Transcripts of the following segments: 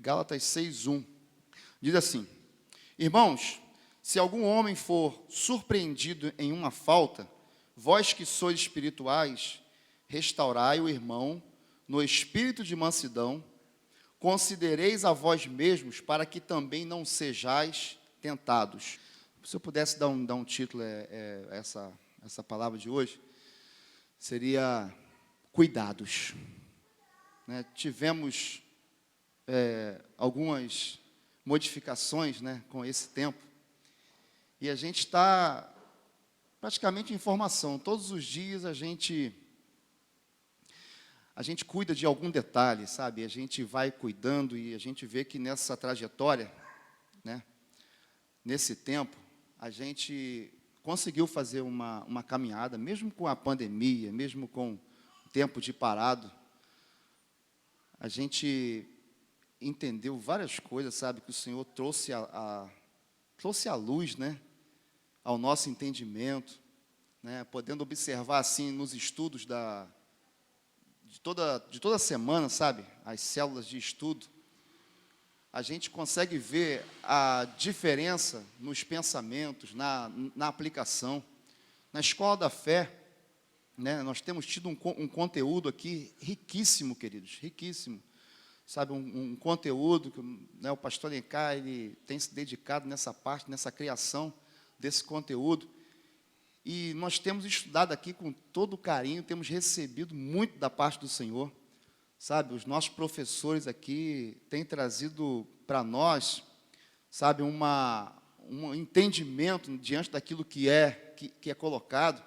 Gálatas 6:1. Diz assim: Irmãos, se algum homem for surpreendido em uma falta, vós que sois espirituais, restaurai o irmão no espírito de mansidão, considereis a vós mesmos, para que também não sejais tentados. Se eu pudesse dar um título essa palavra de hoje, seria cuidados. Né? Tivemos algumas modificações, né, com esse tempo, e a gente está praticamente em formação. Todos os dias a gente cuida de algum detalhe, sabe? A gente vai cuidando e a gente vê que nessa trajetória, né, nesse tempo, a gente conseguiu fazer uma caminhada, mesmo com a pandemia, mesmo com o tempo de parado. A gente entendeu várias coisas, sabe, que o Senhor trouxe trouxe à luz, né, ao nosso entendimento, né, podendo observar assim nos estudos de toda semana, sabe, as células de estudo, a gente consegue ver a diferença nos pensamentos, na aplicação. Na escola da fé, né, nós temos tido um conteúdo aqui riquíssimo, queridos, riquíssimo. Sabe, um conteúdo que, né, o pastor Alencar, ele tem se dedicado nessa parte, nessa criação desse conteúdo. E nós temos estudado aqui com todo carinho, temos recebido muito da parte do Senhor. Sabe, os nossos professores aqui têm trazido para nós, sabe, um entendimento diante daquilo que é colocado.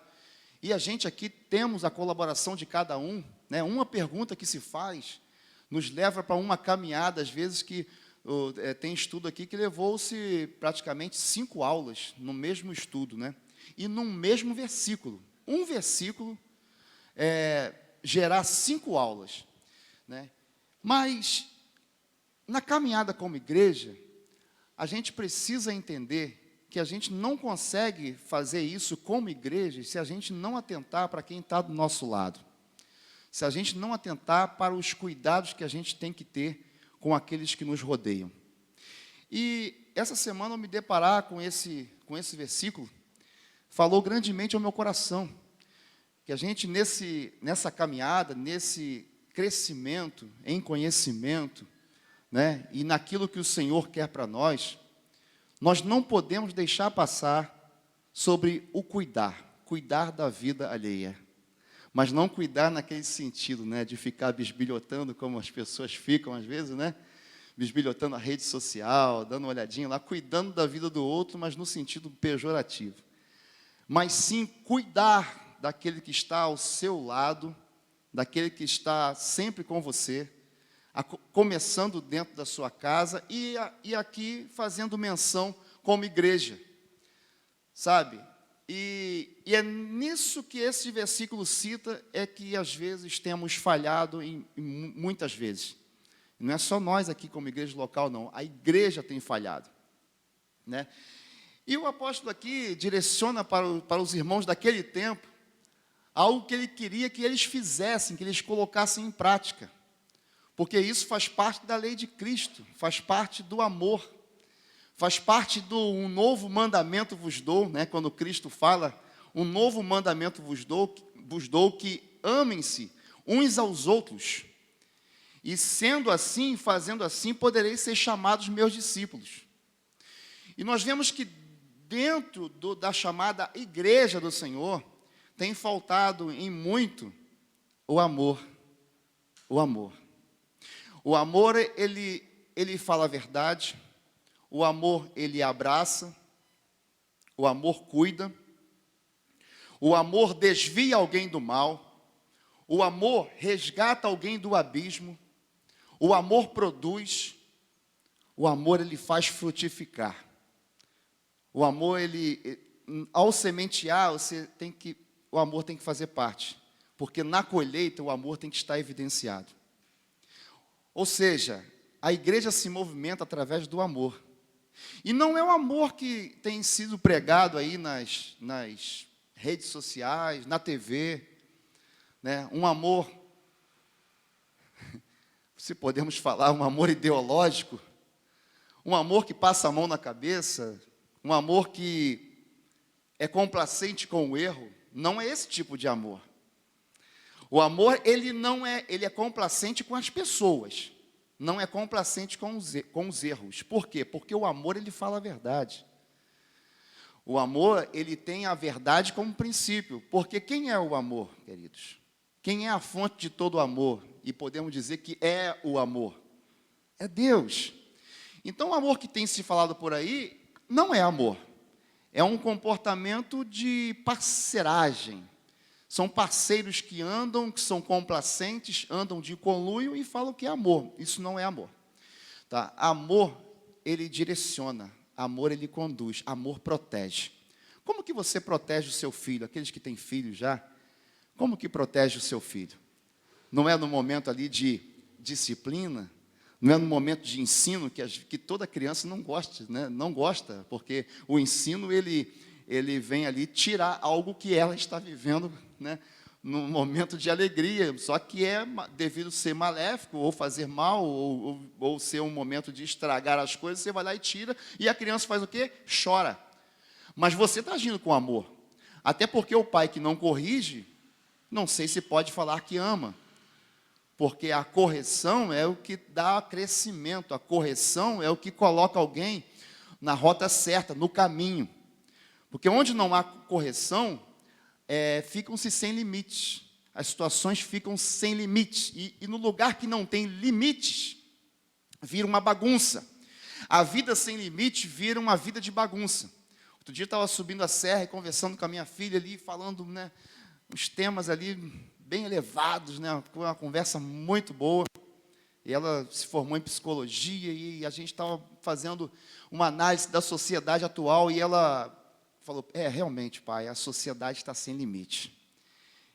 E a gente aqui temos a colaboração de cada um, né? Uma pergunta que se faz nos leva para uma caminhada, às vezes, que tem estudo aqui que levou-se praticamente 5 aulas no mesmo estudo, né? E num mesmo versículo. Um versículo gerar 5 aulas, né? Mas, na caminhada como igreja, a gente precisa entender que a gente não consegue fazer isso como igreja se a gente não atentar para quem está do nosso lado. Se a gente não atentar para os cuidados que a gente tem que ter com aqueles que nos rodeiam. E essa semana eu me deparar com esse versículo, falou grandemente ao meu coração, que a gente nessa caminhada, nesse crescimento em conhecimento, né, e naquilo que o Senhor quer para nós não podemos deixar passar sobre o cuidar da vida alheia. Mas não cuidar naquele sentido, né, de ficar bisbilhotando, como as pessoas ficam às vezes, né, bisbilhotando a rede social, dando uma olhadinha lá, cuidando da vida do outro, mas no sentido pejorativo. Mas sim cuidar daquele que está ao seu lado, daquele que está sempre com você, começando dentro da sua casa e aqui fazendo menção como igreja, sabe? E é nisso que esse versículo cita, é que às vezes temos falhado, muitas vezes. Não é só nós aqui como igreja local, não. A igreja tem falhado, né? E o apóstolo aqui direciona para os irmãos daquele tempo algo que ele queria que eles fizessem, que eles colocassem em prática. Porque isso faz parte da lei de Cristo, faz parte do amor. Faz parte do um novo mandamento vos dou, né? Quando Cristo fala, um novo mandamento vos dou que amem-se uns aos outros. E sendo assim, fazendo assim, podereis ser chamados meus discípulos. E nós vemos que dentro da chamada igreja do Senhor, tem faltado em muito o amor. O amor. O amor, ele fala a verdade. O amor, ele abraça, o amor cuida, o amor desvia alguém do mal, o amor resgata alguém do abismo, o amor produz, o amor, ele faz frutificar. O amor, ao sementear, o amor tem que fazer parte, porque na colheita o amor tem que estar evidenciado. Ou seja, a igreja se movimenta através do amor. E não é o amor que tem sido pregado aí nas redes sociais, na TV, né? Um amor se podemos falar, um amor ideológico, um amor que passa a mão na cabeça, um amor que é complacente com o erro. Não é esse tipo de amor. O amor, ele é complacente com as pessoas, não é complacente com os erros. Por quê? Porque o amor, ele fala a verdade. O amor, ele tem a verdade como princípio. Porque quem é o amor, queridos? Quem é a fonte de todo o amor? E podemos dizer que é o amor. É Deus. Então, o amor que tem se falado por aí não é amor. É um comportamento de parceragem. São parceiros que andam, que são complacentes, andam de conluio e falam que é amor. Isso não é amor. Tá? Amor, ele direciona. Amor, ele conduz. Amor protege. Como que você protege o seu filho? Aqueles que têm filhos já, como que protege o seu filho? Não é no momento ali de disciplina? Não é no momento de ensino que toda criança não gosta, né? Não gosta, porque o ensino, ele vem ali tirar algo que ela está vivendo, né, num momento de alegria, só que é devido ser maléfico, ou fazer mal, ou ser um momento de estragar as coisas, você vai lá e tira, e a criança faz o quê? Chora. Mas você está agindo com amor. Até porque o pai que não corrige, não sei se pode falar que ama. Porque a correção é o que dá crescimento, a correção é o que coloca alguém na rota certa, no caminho. Porque onde não há correção, ficam-se sem limites. As situações ficam sem limites. E no lugar que não tem limites, vira uma bagunça. A vida sem limite vira uma vida de bagunça. Outro dia eu estava subindo a serra e conversando com a minha filha ali, falando, né, uns temas ali bem elevados, né, uma conversa muito boa. E ela se formou em psicologia e a gente estava fazendo uma análise da sociedade atual e ela falou, realmente, pai, a sociedade está sem limite.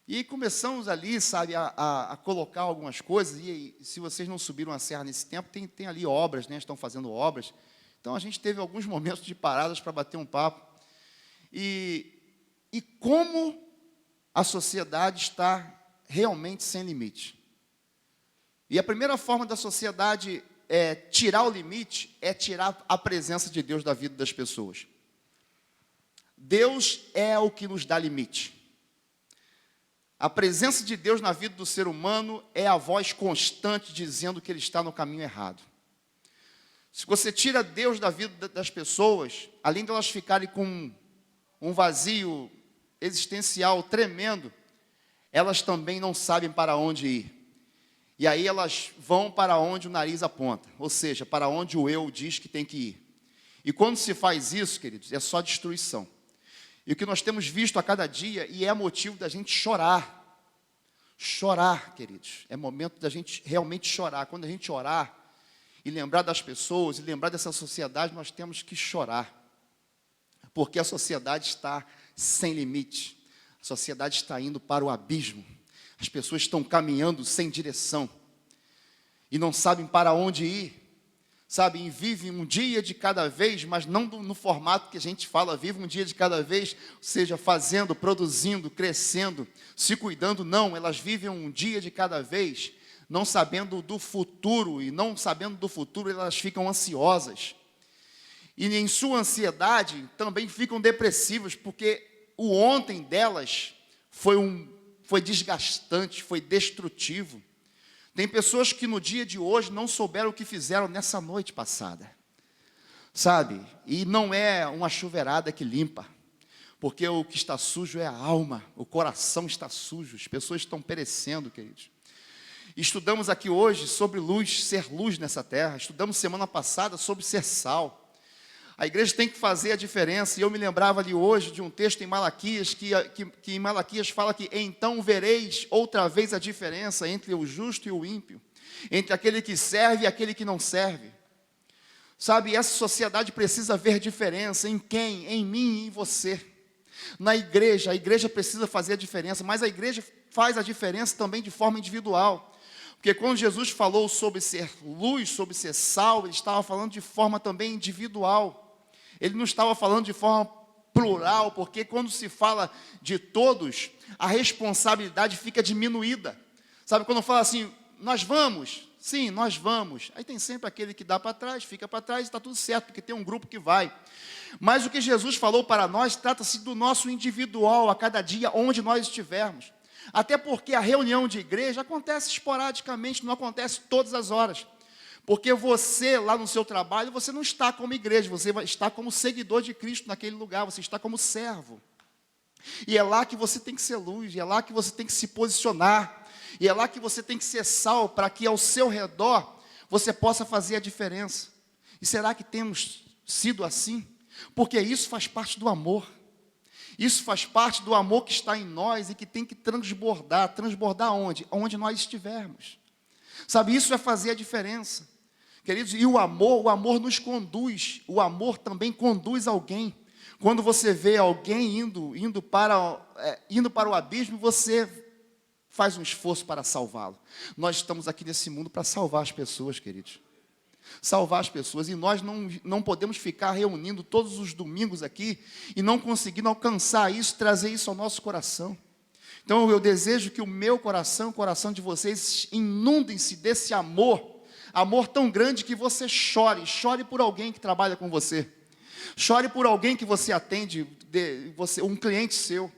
E começamos ali, sabe, a colocar algumas coisas, e se vocês não subiram a serra nesse tempo, tem ali obras, né, estão fazendo obras. Então, a gente teve alguns momentos de paradas para bater um papo. E como a sociedade está realmente sem limite. E a primeira forma da sociedade tirar o limite, é tirar a presença de Deus da vida das pessoas. Deus é o que nos dá limite. A presença de Deus na vida do ser humano é a voz constante dizendo que ele está no caminho errado. Se você tira Deus da vida das pessoas, além de elas ficarem com um vazio existencial tremendo, elas também não sabem para onde ir. E aí elas vão para onde o nariz aponta, ou seja, para onde o eu diz que tem que ir. E quando se faz isso, queridos, é só destruição. E o que nós temos visto a cada dia, e é motivo da gente chorar. Chorar, queridos, é momento da gente realmente chorar. Quando a gente orar e lembrar das pessoas, e lembrar dessa sociedade, nós temos que chorar. Porque a sociedade está sem limite. A sociedade está indo para o abismo. As pessoas estão caminhando sem direção. E não sabem para onde ir. Sabem, vivem um dia de cada vez, mas não no formato que a gente fala, vive um dia de cada vez, ou seja, fazendo, produzindo, crescendo, se cuidando, não, elas vivem um dia de cada vez, não sabendo do futuro, e não sabendo do futuro, elas ficam ansiosas. E em sua ansiedade, também ficam depressivas, porque o ontem delas foi desgastante, foi destrutivo. Tem pessoas que no dia de hoje não souberam o que fizeram nessa noite passada, sabe? E não é uma chuveirada que limpa, porque o que está sujo é a alma, o coração está sujo, as pessoas estão perecendo, queridos. Estudamos aqui hoje sobre luz, ser luz nessa terra, estudamos semana passada sobre ser sal. A igreja tem que fazer a diferença, e eu me lembrava ali hoje de um texto em Malaquias, que em Malaquias fala que então vereis outra vez a diferença entre o justo e o ímpio, entre aquele que serve e aquele que não serve. Sabe, essa sociedade precisa ver diferença em quem? Em mim e em você. Na igreja, a igreja precisa fazer a diferença, mas a igreja faz a diferença também de forma individual. Porque quando Jesus falou sobre ser luz, sobre ser sal, ele estava falando de forma também individual. Ele não estava falando de forma plural, porque quando se fala de todos, a responsabilidade fica diminuída. Sabe, quando fala assim, nós vamos, Sim, nós vamos. Aí tem sempre aquele que dá para trás, fica para trás, está tudo certo, porque tem um grupo que vai. Mas o que Jesus falou para nós trata-se do nosso individual, a cada dia, onde nós estivermos. Até porque a reunião de igreja acontece esporadicamente, não acontece todas as horas. Porque você, lá no seu trabalho, você não está como igreja, você está como seguidor de Cristo naquele lugar, você está como servo. E é lá que você tem que ser luz, e é lá que você tem que se posicionar, e é lá que você tem que ser sal, para que ao seu redor você possa fazer a diferença. E será que temos sido assim? Porque isso faz parte do amor. Isso faz parte do amor que está em nós e que tem que transbordar. Transbordar onde? Onde nós estivermos. Sabe, isso é fazer a diferença. Queridos, e o amor nos conduz. O amor também conduz alguém. Quando você vê alguém indo para o abismo, você faz um esforço para salvá-lo. Nós estamos aqui nesse mundo para salvar as pessoas, queridos. Salvar as pessoas. E nós não podemos ficar reunindo todos os domingos aqui e não conseguindo alcançar isso, trazer isso ao nosso coração. Então eu desejo que o meu coração, o coração de vocês, inundem-se desse amor. Amor tão grande que você chore por alguém que trabalha com você. Chore por alguém que você atende, um cliente seu.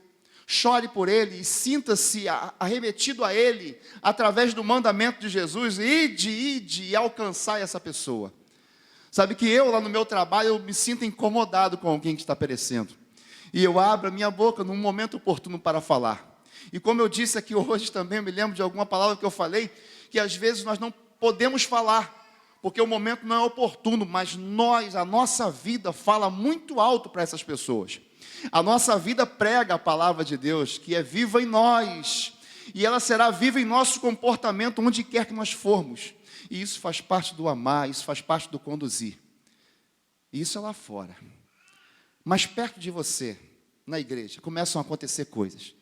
Chore por ele e sinta-se arremetido a ele, através do mandamento de Jesus, ide e alcançar essa pessoa. Sabe que eu, lá no meu trabalho, eu me sinto incomodado com alguém que está perecendo. E eu abro a minha boca num momento oportuno para falar. E como eu disse aqui hoje também, eu me lembro de alguma palavra que eu falei, que às vezes nós não podemos falar, porque o momento não é oportuno, mas a nossa vida fala muito alto para essas pessoas. A nossa vida prega a palavra de Deus, que é viva em nós, e ela será viva em nosso comportamento, onde quer que nós formos. E isso faz parte do amar, isso faz parte do conduzir. E isso é lá fora. Mas perto de você, na igreja, começam a acontecer coisas.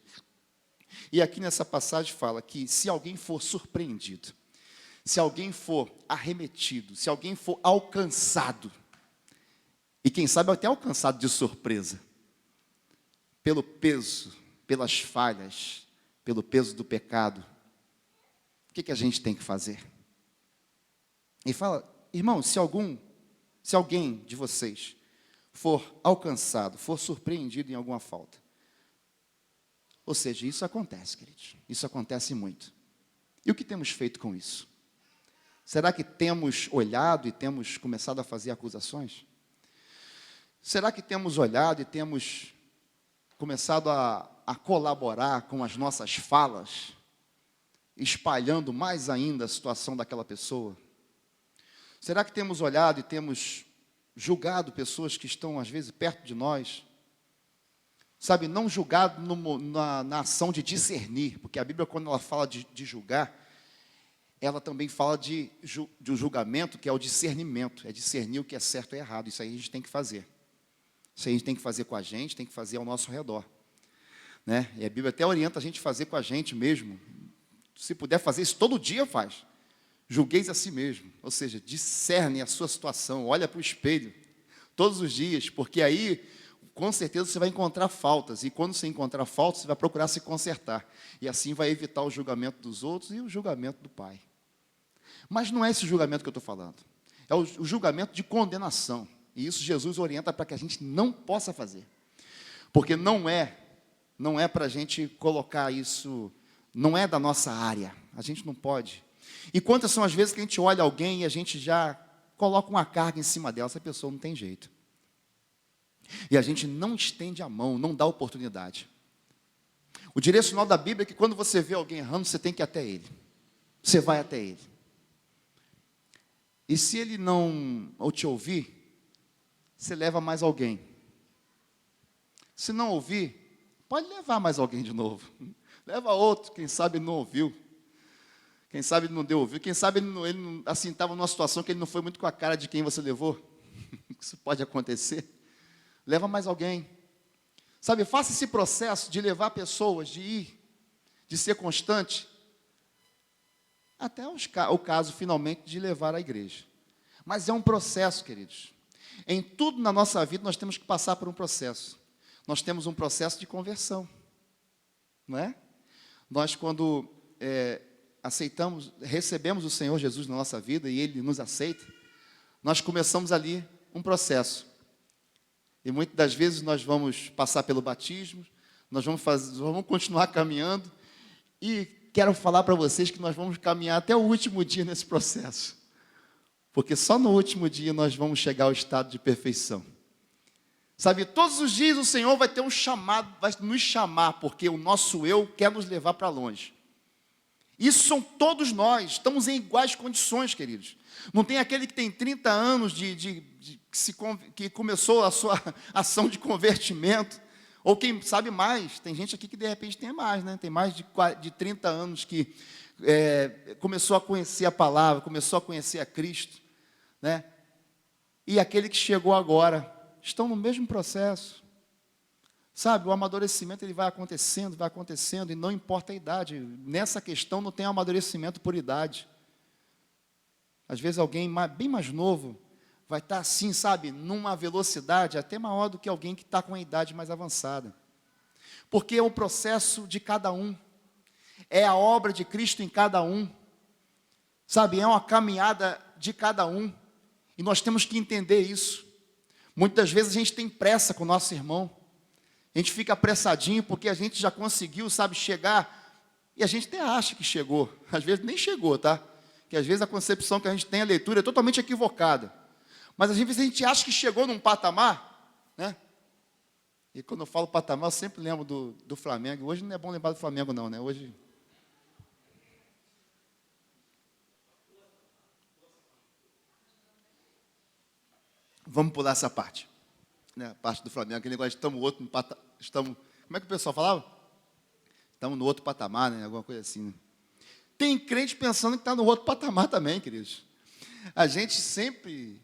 E aqui nessa passagem fala que se alguém for surpreendido, se alguém for arremetido, se alguém for alcançado, e quem sabe até alcançado de surpresa, pelo peso, pelas falhas, pelo peso do pecado, o que a gente tem que fazer? E fala, irmão, se alguém de vocês for alcançado, for surpreendido em alguma falta, ou seja, isso acontece, queridos, isso acontece muito. E o que temos feito com isso? Será que temos olhado e temos começado a fazer acusações? Será que temos olhado e temos começado a colaborar com as nossas falas, espalhando mais ainda a situação daquela pessoa? Será que temos olhado e temos julgado pessoas que estão, às vezes, perto de nós? Sabe, não julgado na ação de discernir, porque a Bíblia, quando ela fala de julgar, ela também fala de um julgamento, que é o discernimento, é discernir o que é certo e errado. Isso aí a gente tem que fazer. Isso aí a gente tem que fazer com a gente, tem que fazer ao nosso redor. Né? E a Bíblia até orienta a gente a fazer com a gente mesmo. Se puder fazer isso todo dia, faz. Julgueis a si mesmo, ou seja, discerne a sua situação, olha para o espelho, todos os dias, porque aí, com certeza, você vai encontrar faltas, e quando você encontrar faltas, você vai procurar se consertar, e assim vai evitar o julgamento dos outros e o julgamento do Pai. Mas não é esse julgamento que eu estou falando, é o julgamento de condenação, e isso Jesus orienta para que a gente não possa fazer, porque não é para a gente colocar isso, não é da nossa área, a gente não pode. E quantas são as vezes que a gente olha alguém e a gente já coloca uma carga em cima dela, essa pessoa não tem jeito. E a gente não estende a mão, não dá oportunidade. O direcional da Bíblia é que quando você vê alguém errando, você tem que ir até ele. Você vai até ele. E se ele não te ouvir, você leva mais alguém. Se não ouvir, pode levar mais alguém de novo. Leva outro, quem sabe ele não ouviu. Quem sabe ele não deu ouvido, quem sabe ele assim, estava numa situação que ele não foi muito com a cara de quem você levou. Isso pode acontecer. Leva mais alguém. Sabe, faça esse processo de levar pessoas, de ir, de ser constante, até o caso, finalmente, de levar à igreja. Mas é um processo, queridos. Em tudo na nossa vida, nós temos que passar por um processo. Nós temos um processo de conversão. Não é? Nós, quando recebemos o Senhor Jesus na nossa vida e Ele nos aceita, nós começamos ali um processo. E muitas das vezes nós vamos passar pelo batismo, nós vamos continuar caminhando, e quero falar para vocês que nós vamos caminhar até o último dia nesse processo. Porque só no último dia nós vamos chegar ao estado de perfeição. Sabe, todos os dias o Senhor vai ter um chamado, vai nos chamar, porque o nosso eu quer nos levar para longe. Isso são todos nós, estamos em iguais condições, queridos. Não tem aquele que tem 30 anos que começou a sua ação de convertimento, ou quem sabe mais, tem gente aqui que de repente tem mais, né? Tem mais de 30 anos que começou a conhecer a palavra, começou a conhecer a Cristo, né? E aquele que chegou agora, estão no mesmo processo. Sabe, o amadurecimento ele vai acontecendo, e não importa a idade. Nessa questão não tem amadurecimento por idade. Às vezes alguém bem mais novo vai estar assim, sabe, numa velocidade até maior do que alguém que está com a idade mais avançada. Porque é o processo de cada um. É a obra de Cristo em cada um. Sabe, é uma caminhada de cada um. E nós temos que entender isso. Muitas vezes a gente tem pressa com o nosso irmão. A gente fica apressadinho porque a gente já conseguiu, sabe, chegar. E a gente até acha que chegou. Às vezes nem chegou, tá? Que às vezes a concepção que a gente tem, a leitura, é totalmente equivocada. Mas às vezes a gente acha que chegou num patamar, né? E quando eu falo patamar, eu sempre lembro do Flamengo. Hoje não é bom lembrar do Flamengo não, né? Hoje... Vamos pular essa parte. Né? A parte do Flamengo, aquele negócio de estamos... Como é que o pessoal falava? Estamos no outro patamar, né? Alguma coisa assim, né? Tem crente pensando que está no outro patamar também, queridos. A gente sempre...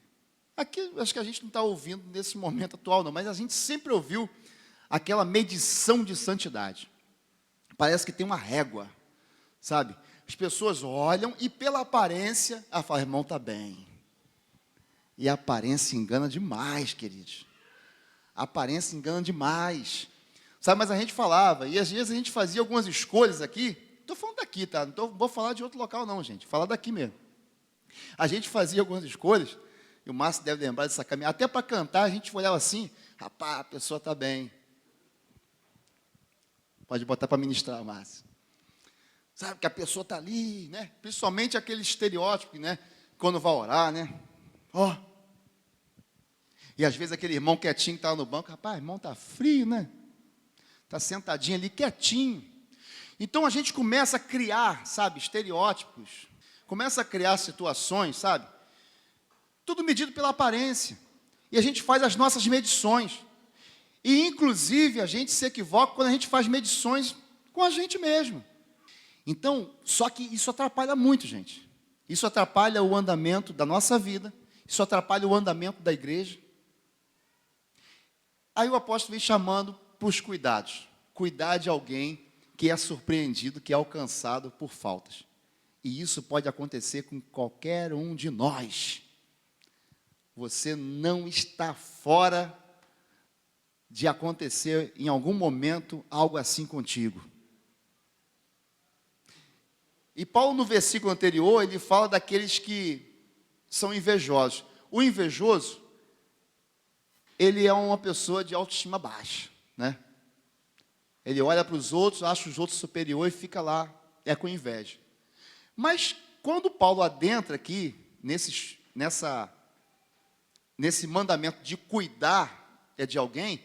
Aqui, acho que a gente não está ouvindo nesse momento atual, não, mas a gente sempre ouviu aquela medição de santidade. Parece que tem uma régua, sabe? As pessoas olham e pela aparência, fala, irmão, está bem. E a aparência engana demais, queridos. A aparência engana demais. Sabe, mas a gente falava, e às vezes a gente fazia algumas escolhas aqui. Estou falando daqui, tá? Não vou falar de outro local não, gente. Falar daqui mesmo. A gente fazia algumas escolhas, e o Márcio deve lembrar dessa caminhada. Até para cantar, a gente olhava assim, rapaz, a pessoa está bem. Pode botar para ministrar, Márcio. Sabe, que a pessoa está ali, né? Principalmente aquele estereótipo, né? Quando vai orar, né? Ó. E às vezes aquele irmão quietinho que estava no banco, rapaz, irmão está frio, né? Está sentadinho ali, quietinho. Então a gente começa a criar, sabe, estereótipos, começa a criar situações, sabe? Tudo medido pela aparência. E a gente faz as nossas medições. E inclusive a gente se equivoca quando a gente faz medições com a gente mesmo. Então, só que isso atrapalha muito, gente. Isso atrapalha o andamento da nossa vida, isso atrapalha o andamento da igreja. Aí o apóstolo vem chamando para os cuidados. Cuidar de alguém que é surpreendido, que é alcançado por faltas. E isso pode acontecer com qualquer um de nós. Você não está fora de acontecer em algum momento algo assim contigo. E Paulo, no versículo anterior, ele fala daqueles que são invejosos. O invejoso, ele é uma pessoa de autoestima baixa, né? Ele olha para os outros, acha os outros superiores e fica lá, com inveja. Mas quando Paulo adentra aqui, nesse mandamento de cuidar de alguém,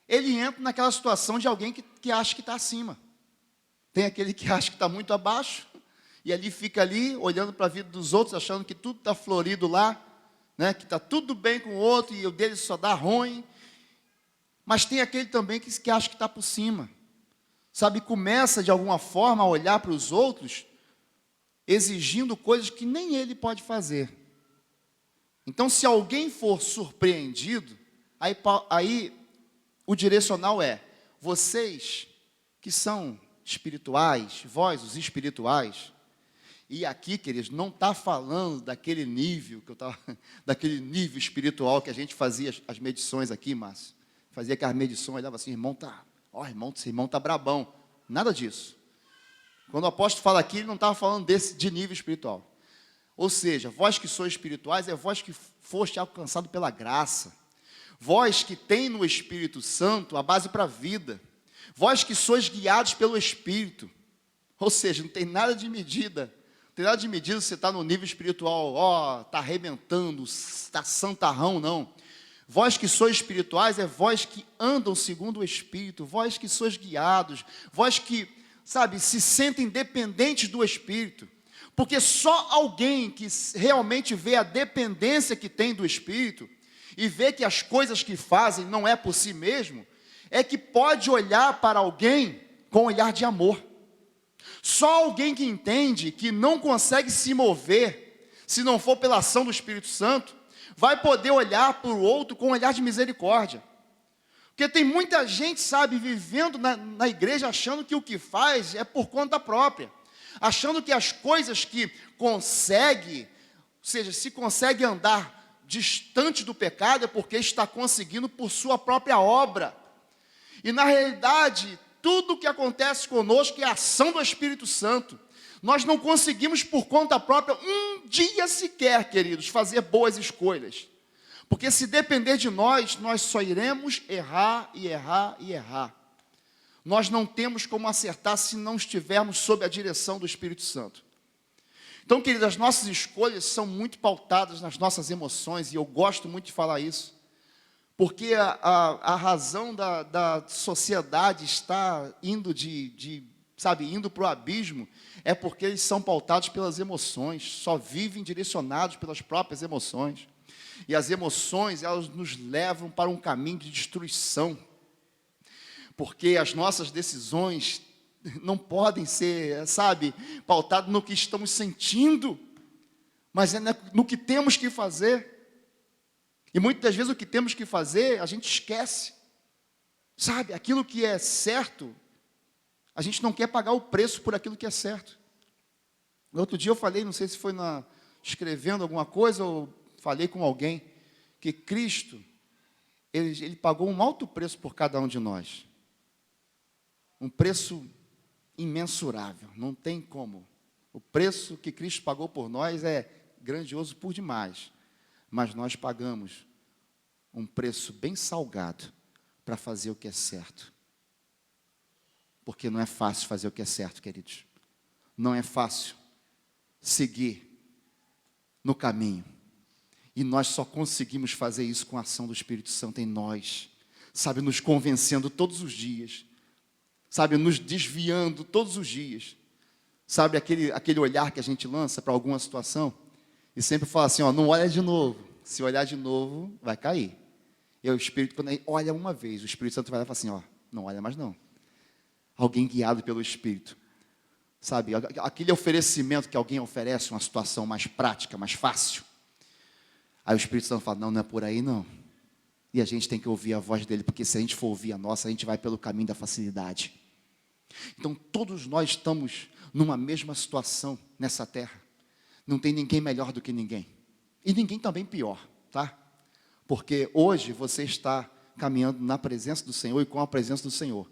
ele entra naquela situação de alguém que acha que está acima. Tem aquele que acha que está muito abaixo, e ali fica ali, olhando para a vida dos outros, achando que tudo está florido lá, né, que está tudo bem com o outro, e o dele só dá ruim. Mas tem aquele também que acha que está por cima. Sabe, começa de alguma forma a olhar para os outros, exigindo coisas que nem ele pode fazer. Então, se alguém for surpreendido, aí o direcional é, vocês que são espirituais, vós os espirituais, e aqui, queridos, não está falando daquele nível, daquele nível espiritual que a gente fazia as medições aqui, Márcio. Fazia aquelas medições, olhava assim, irmão, esse irmão está brabão. Nada disso. Quando o apóstolo fala aqui, ele não estava falando de nível espiritual. Ou seja, vós que sois espirituais, é vós que foste alcançado pela graça. Vós que tem no Espírito Santo a base para a vida. Vós que sois guiados pelo Espírito. Ou seja, não tem nada de medida. Não tem nada de medida se você está no nível espiritual, está arrebentando, está santarrão, não. Vós que sois espirituais, é vós que andam segundo o Espírito. Vós que sois guiados. Vós que, se sentem dependentes do Espírito. Porque só alguém que realmente vê a dependência que tem do Espírito e vê que as coisas que fazem não é por si mesmo, é que pode olhar para alguém com um olhar de amor. Só alguém que entende que não consegue se mover, se não for pela ação do Espírito Santo, vai poder olhar para o outro com um olhar de misericórdia. Porque tem muita gente, vivendo na igreja achando que o que faz é por conta própria. Achando que as coisas que consegue, ou seja, se consegue andar distante do pecado, é porque está conseguindo por sua própria obra. E na realidade, tudo o que acontece conosco é a ação do Espírito Santo. Nós não conseguimos por conta própria, um dia sequer, queridos, fazer boas escolhas. Porque se depender de nós só iremos errar e errar e errar. Nós não temos como acertar se não estivermos sob a direção do Espírito Santo. Então, queridos, as nossas escolhas são muito pautadas nas nossas emoções, e eu gosto muito de falar isso, porque a razão da sociedade está indo indo para o abismo, é porque eles são pautados pelas emoções, só vivem direcionados pelas próprias emoções. E as emoções, elas nos levam para um caminho de destruição. Porque as nossas decisões não podem ser, pautadas no que estamos sentindo, mas é no que temos que fazer. E muitas vezes o que temos que fazer, a gente esquece. Aquilo que é certo, a gente não quer pagar o preço por aquilo que é certo. No outro dia eu falei, não sei se foi escrevendo alguma coisa, ou falei com alguém, que Cristo, ele pagou um alto preço por cada um de nós. Um preço imensurável, não tem como. O preço que Cristo pagou por nós é grandioso por demais. Mas nós pagamos um preço bem salgado para fazer o que é certo. Porque não é fácil fazer o que é certo, queridos. Não é fácil seguir no caminho. E nós só conseguimos fazer isso com a ação do Espírito Santo em nós. Nos convencendo todos os dias. Nos desviando todos os dias. Aquele olhar que a gente lança para alguma situação e sempre fala assim, não olha de novo. Se olhar de novo, vai cair. E o Espírito, quando ele olha uma vez, o Espírito Santo vai lá e fala assim, não olha mais não. Alguém guiado pelo Espírito. Aquele oferecimento que alguém oferece, uma situação mais prática, mais fácil. Aí o Espírito Santo fala, não é por aí não. E a gente tem que ouvir a voz dele, porque se a gente for ouvir a nossa, a gente vai pelo caminho da facilidade. Então, todos nós estamos numa mesma situação nessa terra. Não tem ninguém melhor do que ninguém. E ninguém também pior, Porque hoje você está caminhando na presença do Senhor e com a presença do Senhor.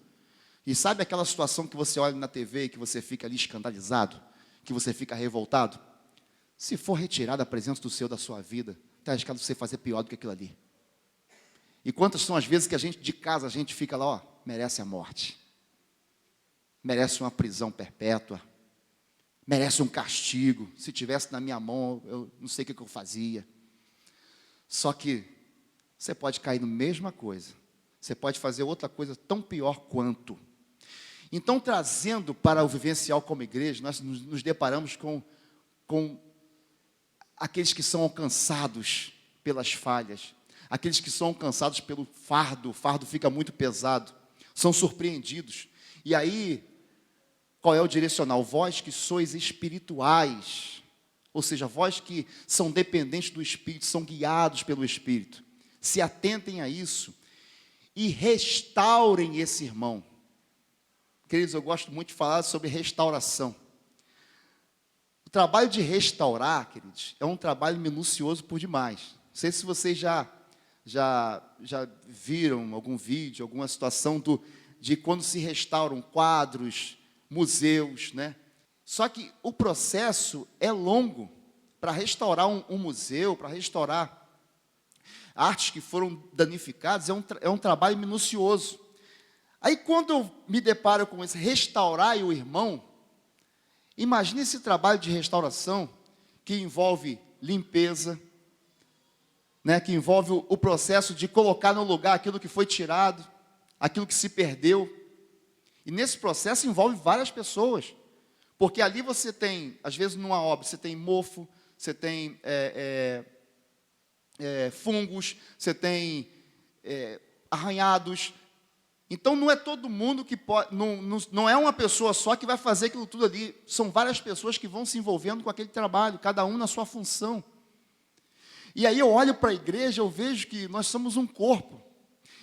E sabe aquela situação que você olha na TV e que você fica ali escandalizado? Que você fica revoltado? Se for retirada a presença do Senhor da sua vida, está arriscado você fazer pior do que aquilo ali. E quantas são as vezes que a gente, de casa, a gente fica lá, merece a morte. Merece uma prisão perpétua. Merece um castigo. Se tivesse na minha mão, eu não sei o que eu fazia. Só que você pode cair na mesma coisa. Você pode fazer outra coisa tão pior quanto. Então, trazendo para o vivencial como igreja, nós nos deparamos com aqueles que são alcançados pelas falhas. Aqueles que são alcançados pelo fardo. O fardo fica muito pesado. São surpreendidos. E aí, qual é o direcional? Vós que sois espirituais. Ou seja, vós que são dependentes do Espírito, são guiados pelo Espírito. Se atentem a isso e restaurem esse irmão. Queridos, eu gosto muito de falar sobre restauração. O trabalho de restaurar, queridos, é um trabalho minucioso por demais. Não sei se vocês já viram algum vídeo, alguma situação de quando se restauram quadros, museus, Só que o processo é longo. Para restaurar um museu, para restaurar artes que foram danificadas, é um trabalho minucioso. Aí, quando eu me deparo com esse restaurar o irmão, imagine esse trabalho de restauração que envolve limpeza, né, que envolve o processo de colocar no lugar aquilo que foi tirado, aquilo que se perdeu. E nesse processo envolve várias pessoas, porque ali você tem, às vezes numa obra, você tem mofo, você tem fungos, você tem arranhados. Então não é todo mundo que pode, não é uma pessoa só que vai fazer aquilo tudo ali, são várias pessoas que vão se envolvendo com aquele trabalho, cada um na sua função. E aí eu olho para a igreja, eu vejo que nós somos um corpo,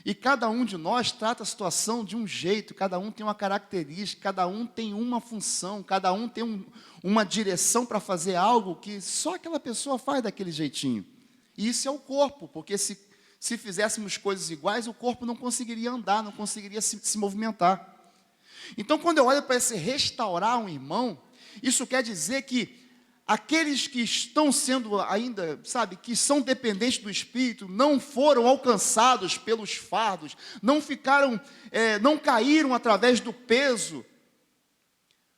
e cada um de nós trata a situação de um jeito, cada um tem uma característica, cada um tem uma função, cada um tem uma direção para fazer algo que só aquela pessoa faz daquele jeitinho. E isso é o corpo, porque se fizéssemos coisas iguais, o corpo não conseguiria andar, não conseguiria se movimentar. Então, quando eu olho para esse restaurar um irmão, isso quer dizer que aqueles que estão sendo ainda, que são dependentes do Espírito, não foram alcançados pelos fardos, não caíram através do peso,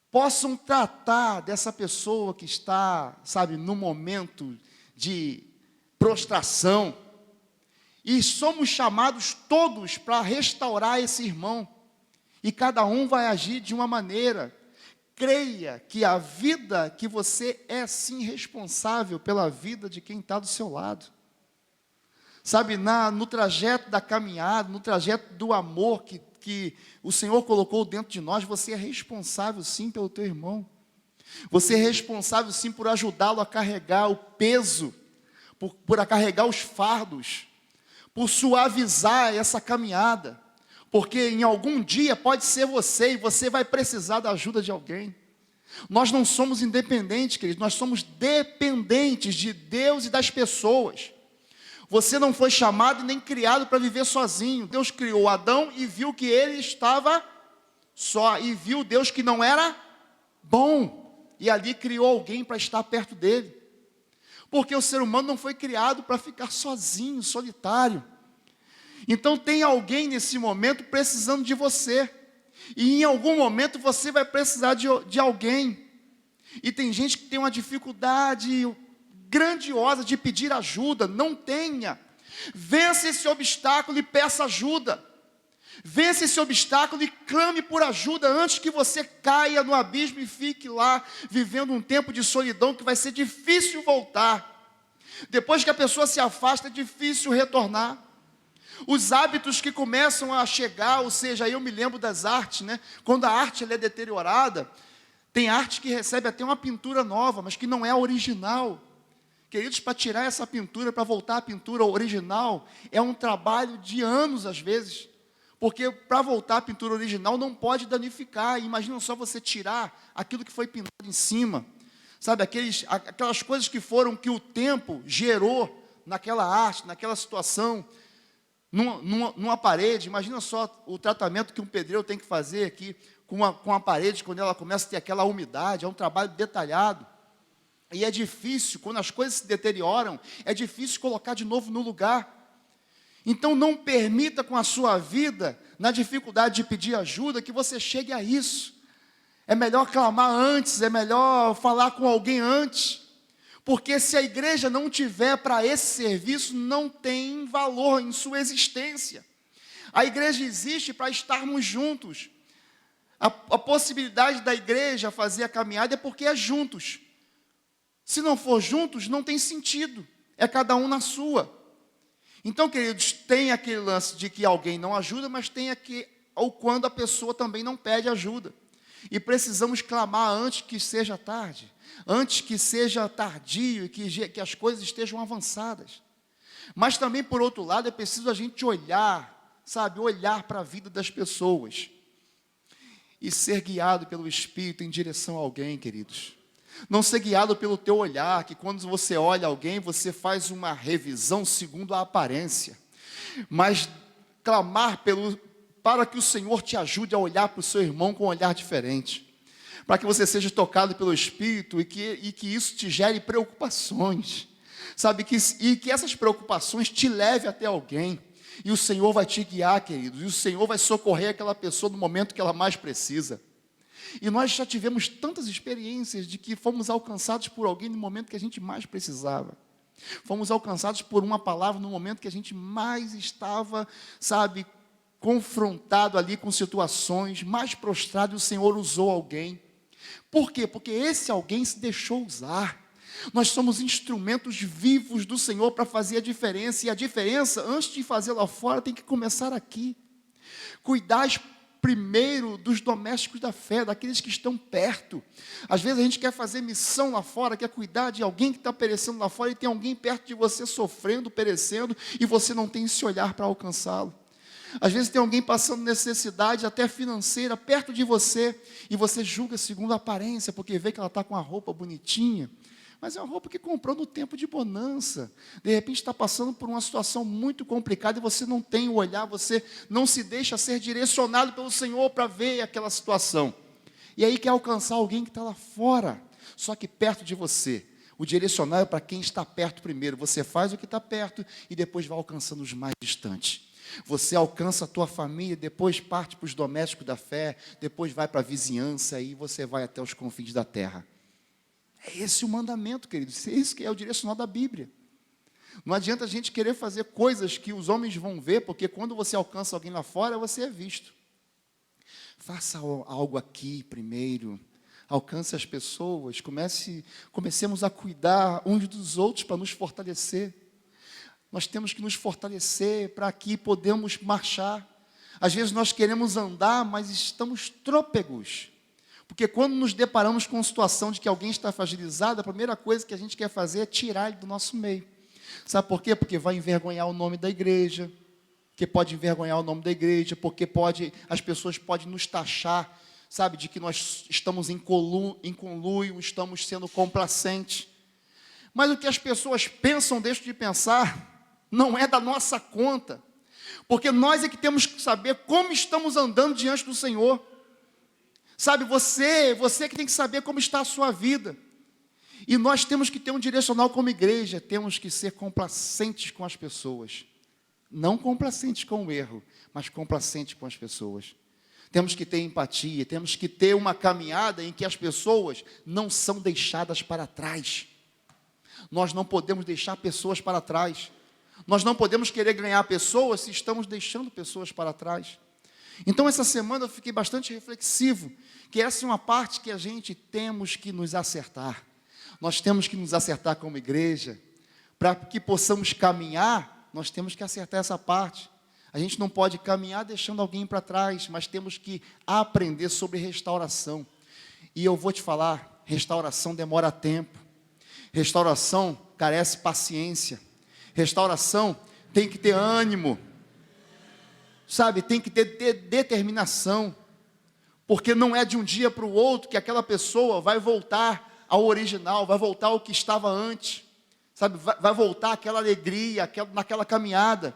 possam tratar dessa pessoa que está, no momento de prostração. E somos chamados todos para restaurar esse irmão. E cada um vai agir de uma maneira. Creia que a vida, que você é sim responsável pela vida de quem está do seu lado. No trajeto da caminhada, no trajeto do amor que o Senhor colocou dentro de nós, você é responsável sim pelo teu irmão. Você é responsável sim por ajudá-lo a carregar o peso, por carregar os fardos, por suavizar essa caminhada. Porque em algum dia pode ser você, e você vai precisar da ajuda de alguém. Nós não somos independentes, queridos, nós somos dependentes de Deus e das pessoas. Você não foi chamado nem criado para viver sozinho. Deus criou Adão e viu que ele estava só, e viu Deus que não era bom, e ali criou alguém para estar perto dele. Porque o ser humano não foi criado para ficar sozinho, solitário. Então tem alguém nesse momento precisando de você. E em algum momento você vai precisar de alguém. E tem gente que tem uma dificuldade grandiosa de pedir ajuda. Não tenha. Vença esse obstáculo e peça ajuda. Vença esse obstáculo e clame por ajuda antes que você caia no abismo e fique lá vivendo um tempo de solidão que vai ser difícil voltar. Depois que a pessoa se afasta, é difícil retornar. Os hábitos que começam a chegar, ou seja, eu me lembro das artes, né? Quando a arte ela é deteriorada, tem arte que recebe até uma pintura nova, mas que não é original. Queridos, para tirar essa pintura, para voltar à pintura original, é um trabalho de anos às vezes. Porque para voltar à pintura original não pode danificar. Imagina só você tirar aquilo que foi pintado em cima. Aquelas coisas que o tempo gerou naquela arte, naquela situação, numa parede. Imagina só o tratamento que um pedreiro tem que fazer aqui com a parede, quando ela começa a ter aquela umidade. É um trabalho detalhado. E é difícil, quando as coisas se deterioram, é difícil colocar de novo no lugar. Então não permita com a sua vida, na dificuldade de pedir ajuda, que você chegue a isso. É melhor clamar antes, é melhor falar com alguém antes. Porque se a igreja não tiver para esse serviço, não tem valor em sua existência. A igreja existe para estarmos juntos. A possibilidade da igreja fazer a caminhada é porque é juntos. Se não for juntos, não tem sentido. É cada um na sua. Então, queridos, tem aquele lance de que alguém não ajuda, mas tem ou quando a pessoa também não pede ajuda. E precisamos clamar antes que seja tarde, antes que seja tardio e que as coisas estejam avançadas. Mas também, por outro lado, é preciso a gente olhar, olhar para a vida das pessoas e ser guiado pelo Espírito em direção a alguém, queridos. Não ser guiado pelo teu olhar, que quando você olha alguém, você faz uma revisão segundo a aparência. Mas clamar para que o Senhor te ajude a olhar para o seu irmão com um olhar diferente. para que você seja tocado pelo Espírito e que isso te gere preocupações, sabe, e que essas preocupações te leve até alguém, e o Senhor vai te guiar, queridos, e o Senhor vai socorrer aquela pessoa no momento que ela mais precisa. E nós já tivemos tantas experiências de que fomos alcançados por alguém no momento que a gente mais precisava. Fomos alcançados por uma palavra no momento que a gente mais estava, sabe, confrontado ali com situações, mais prostrado, e o Senhor usou alguém. Por quê? Porque esse alguém se deixou usar. Nós somos instrumentos vivos do Senhor para fazer a diferença, e a diferença, antes de fazer lá fora, tem que começar aqui. Cuidar primeiro dos domésticos da fé, daqueles que estão perto. Às vezes a gente quer fazer missão lá fora, quer cuidar de alguém que está perecendo lá fora, e tem alguém perto de você sofrendo, perecendo, e você não tem esse olhar para alcançá-lo. Às vezes tem alguém passando necessidade, até financeira, perto de você, e você julga segundo a aparência, porque vê que ela está com a roupa bonitinha, mas é uma roupa que comprou no tempo de bonança. De repente está passando por uma situação muito complicada, e você não tem o olhar, você não se deixa ser direcionado pelo Senhor para ver aquela situação. E aí quer alcançar alguém que está lá fora, só que perto de você. O direcional é para quem está perto primeiro. Você faz o que está perto, e depois vai alcançando os mais distantes. Você alcança a tua família, depois parte para os domésticos da fé, depois vai para a vizinhança, e você vai até os confins da terra. É esse o mandamento, queridos, esse que é o direcional da Bíblia. Não adianta a gente querer fazer coisas que os homens vão ver, porque quando você alcança alguém lá fora, você é visto. Faça algo aqui primeiro, alcance as pessoas, comecemos a cuidar uns dos outros para nos fortalecer. Nós temos que nos fortalecer para que podemos marchar. Às vezes nós queremos andar, mas estamos trôpegos. Porque quando nos deparamos com a situação de que alguém está fragilizado, a primeira coisa que a gente quer fazer é tirar ele do nosso meio. Sabe por quê? Porque vai envergonhar o nome da igreja, porque pode envergonhar o nome da igreja, porque as pessoas podem nos taxar, sabe, de que nós estamos em conluio, estamos sendo complacentes. Mas o que as pessoas pensam, deixam de pensar, não é da nossa conta, porque nós é que temos que saber como estamos andando diante do Senhor. Sabe, você que tem que saber como está a sua vida. E nós temos que ter um direcional como igreja, temos que ser complacentes com as pessoas. Não complacentes com o erro, mas complacentes com as pessoas. Temos que ter empatia, temos que ter uma caminhada em que as pessoas não são deixadas para trás. Nós não podemos deixar pessoas para trás. Nós não podemos querer ganhar pessoas se estamos deixando pessoas para trás. Então, essa semana eu fiquei bastante reflexivo, que essa é uma parte que a gente temos que nos acertar. Nós temos que nos acertar como igreja. Para que possamos caminhar, nós temos que acertar essa parte. A gente não pode caminhar deixando alguém para trás, mas temos que aprender sobre restauração. E eu vou te falar, restauração demora tempo. Restauração carece paciência. Restauração tem que ter ânimo. Sabe, tem que ter determinação, porque não é de um dia para o outro que aquela pessoa vai voltar ao original, vai voltar ao que estava antes, sabe, vai voltar aquela alegria, naquela caminhada.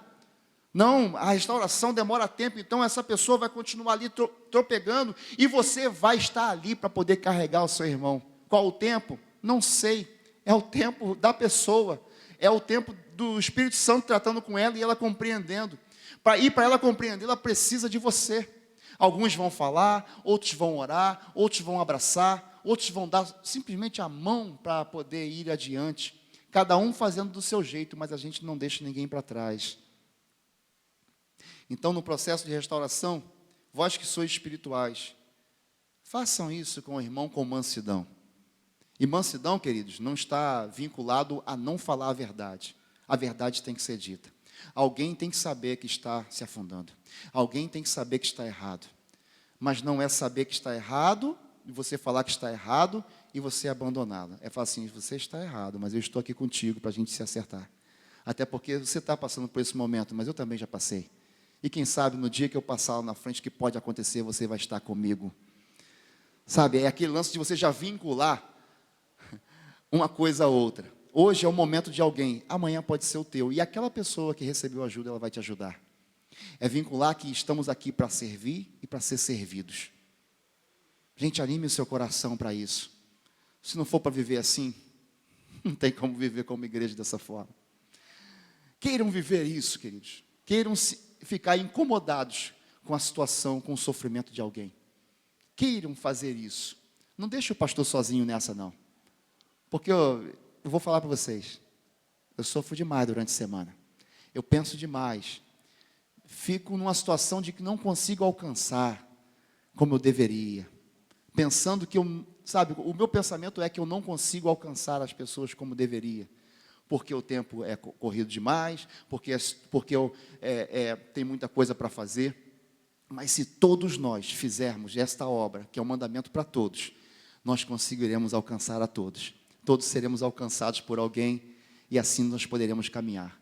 Não, a restauração demora tempo, então essa pessoa vai continuar ali tropegando, e você vai estar ali para poder carregar o seu irmão. Qual o tempo? Não sei, é o tempo da pessoa, é o tempo do Espírito Santo tratando com ela e ela compreendendo. Para ela compreender, ela precisa de você. Alguns vão falar, outros vão orar, outros vão abraçar, outros vão dar simplesmente a mão para poder ir adiante. Cada um fazendo do seu jeito, mas a gente não deixa ninguém para trás. Então, no processo de restauração, vós que sois espirituais, façam isso com o irmão com mansidão. E mansidão, queridos, não está vinculado a não falar a verdade. A verdade tem que ser dita. Alguém tem que saber que está se afundando. Alguém tem que saber que está errado. Mas não é saber que está errado, e você falar que está errado, e você abandoná-la. É falar assim, você está errado, mas eu estou aqui contigo para a gente se acertar. Até porque você está passando por esse momento, mas eu também já passei. E quem sabe, no dia que eu passar lá na frente, que pode acontecer, você vai estar comigo. Sabe, é aquele lance de você já vincular uma coisa a outra. Hoje é o momento de alguém, amanhã pode ser o teu. E aquela pessoa que recebeu ajuda, ela vai te ajudar. É vincular que estamos aqui para servir e para ser servidos. Gente, anime o seu coração para isso. Se não for para viver assim, não tem como viver como igreja dessa forma. Queiram viver isso, queridos. Queiram ficar incomodados com a situação, com o sofrimento de alguém. Queiram fazer isso. Não deixe o pastor sozinho nessa, não. Porque eu vou falar para vocês. Eu sofro demais durante a semana. Eu penso demais. Fico numa situação de que não consigo alcançar como eu deveria. Pensando que o meu pensamento é que eu não consigo alcançar as pessoas como deveria. Porque o tempo é corrido demais, porque tem muita coisa para fazer. Mas se todos nós fizermos esta obra, que é um mandamento para todos, nós conseguiremos alcançar a todos. Todos seremos alcançados por alguém e assim nós poderemos caminhar.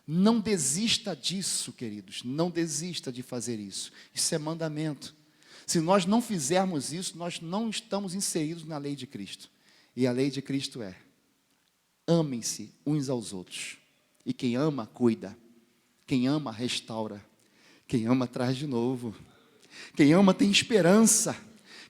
Não desista disso, queridos. Não desista de fazer isso. Isso é mandamento. Se nós não fizermos isso, nós não estamos inseridos na lei de Cristo. E a lei de Cristo é: amem-se uns aos outros. E quem ama, cuida. Quem ama, restaura. Quem ama, traz de novo. Quem ama, tem esperança.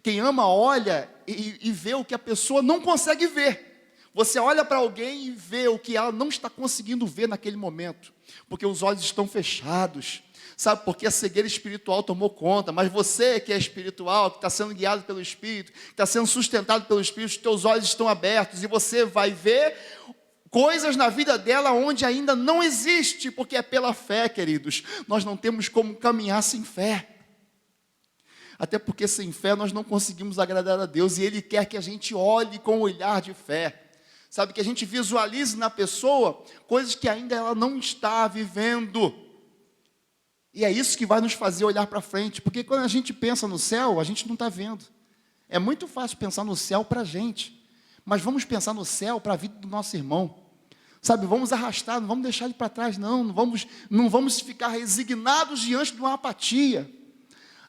Quem ama, olha e vê o que a pessoa não consegue ver. Você olha para alguém e vê o que ela não está conseguindo ver naquele momento. Porque os olhos estão fechados. Sabe, porque a cegueira espiritual tomou conta. Mas você que é espiritual, que está sendo guiado pelo Espírito, que está sendo sustentado pelo Espírito, os teus olhos estão abertos. E você vai ver coisas na vida dela onde ainda não existe, porque é pela fé, queridos. Nós não temos como caminhar sem fé. Até porque sem fé nós não conseguimos agradar a Deus. E Ele quer que a gente olhe com um olhar de fé. Sabe, que a gente visualize na pessoa coisas que ainda ela não está vivendo. E é isso que vai nos fazer olhar para frente. Porque quando a gente pensa no céu, a gente não está vendo. É muito fácil pensar no céu para a gente. Mas vamos pensar no céu para a vida do nosso irmão. Sabe, vamos arrastar, não vamos deixar ele para trás, não vamos ficar resignados diante de uma apatia.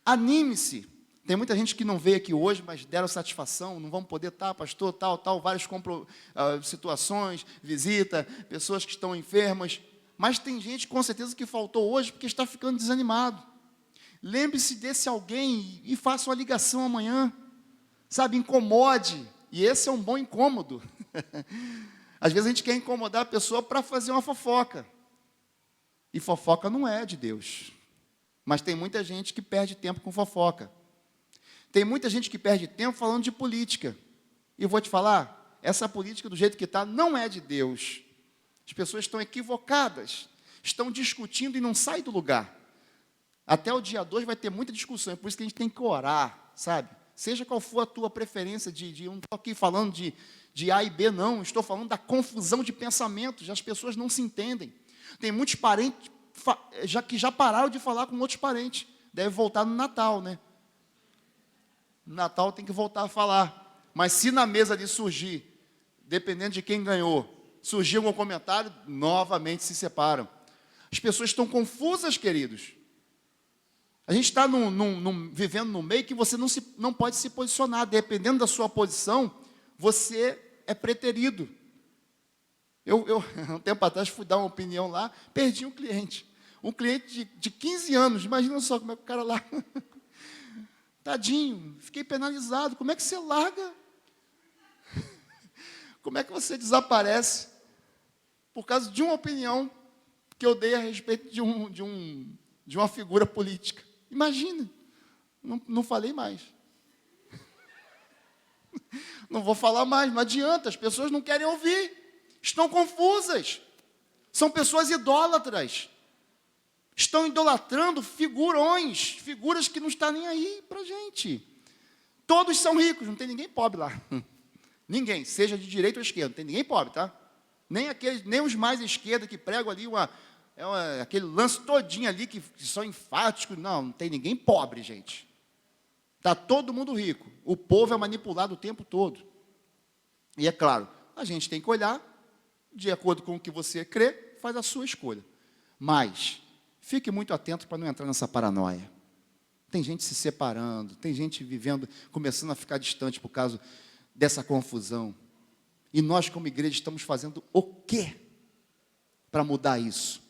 Anime-se. Tem muita gente que não veio aqui hoje, mas deram satisfação, não vamos poder estar, pastor, tal, várias situações, visita, pessoas que estão enfermas. Mas tem gente, com certeza, que faltou hoje porque está ficando desanimado. Lembre-se desse alguém e faça uma ligação amanhã. Sabe, incomode. E esse é um bom incômodo. Às vezes a gente quer incomodar a pessoa para fazer uma fofoca. E fofoca não é de Deus. Mas tem muita gente que perde tempo com fofoca. Tem muita gente que perde tempo falando de política. E vou te falar, essa política do jeito que está não é de Deus. As pessoas estão equivocadas. Estão discutindo e não saem do lugar. Até o dia 2 vai ter muita discussão. É por isso que a gente tem que orar, sabe? Seja qual for a tua preferência eu não estou aqui falando de A e B, não. Estou falando da confusão de pensamentos. As pessoas não se entendem. Tem muitos parentes que já pararam de falar com outros parentes. Deve voltar no Natal, né? No Natal tem que voltar a falar. Mas se na mesa ali surgir, dependendo de quem ganhou, surgir algum comentário, novamente se separam. As pessoas estão confusas, queridos. A gente está vivendo num meio que você não pode se posicionar. Dependendo da sua posição, você é preterido. Eu um tempo atrás, fui dar uma opinião lá, perdi um cliente. Um cliente de 15 anos. Imagina só como é que o cara lá... Tadinho, fiquei penalizado. Como é que você larga? Como é que você desaparece por causa de uma opinião que eu dei a respeito de uma figura política? Imagina, não falei mais. Não vou falar mais, não adianta, as pessoas não querem ouvir, estão confusas, são pessoas idólatras, estão idolatrando figuras que não estão nem aí para a gente. Todos são ricos, não tem ninguém pobre lá. Ninguém, seja de direita ou esquerda, não tem ninguém pobre, tá? Nem os mais à esquerda que pregam ali aquele lance todinho ali que são enfáticos. Não tem ninguém pobre, gente. Está todo mundo rico. O povo é manipulado o tempo todo. E é claro, a gente tem que olhar, de acordo com o que você crê, faz a sua escolha. Mas fique muito atento para não entrar nessa paranoia. Tem gente se separando, tem gente vivendo, começando a ficar distante por causa dessa confusão. E nós, como igreja, estamos fazendo o quê para mudar isso?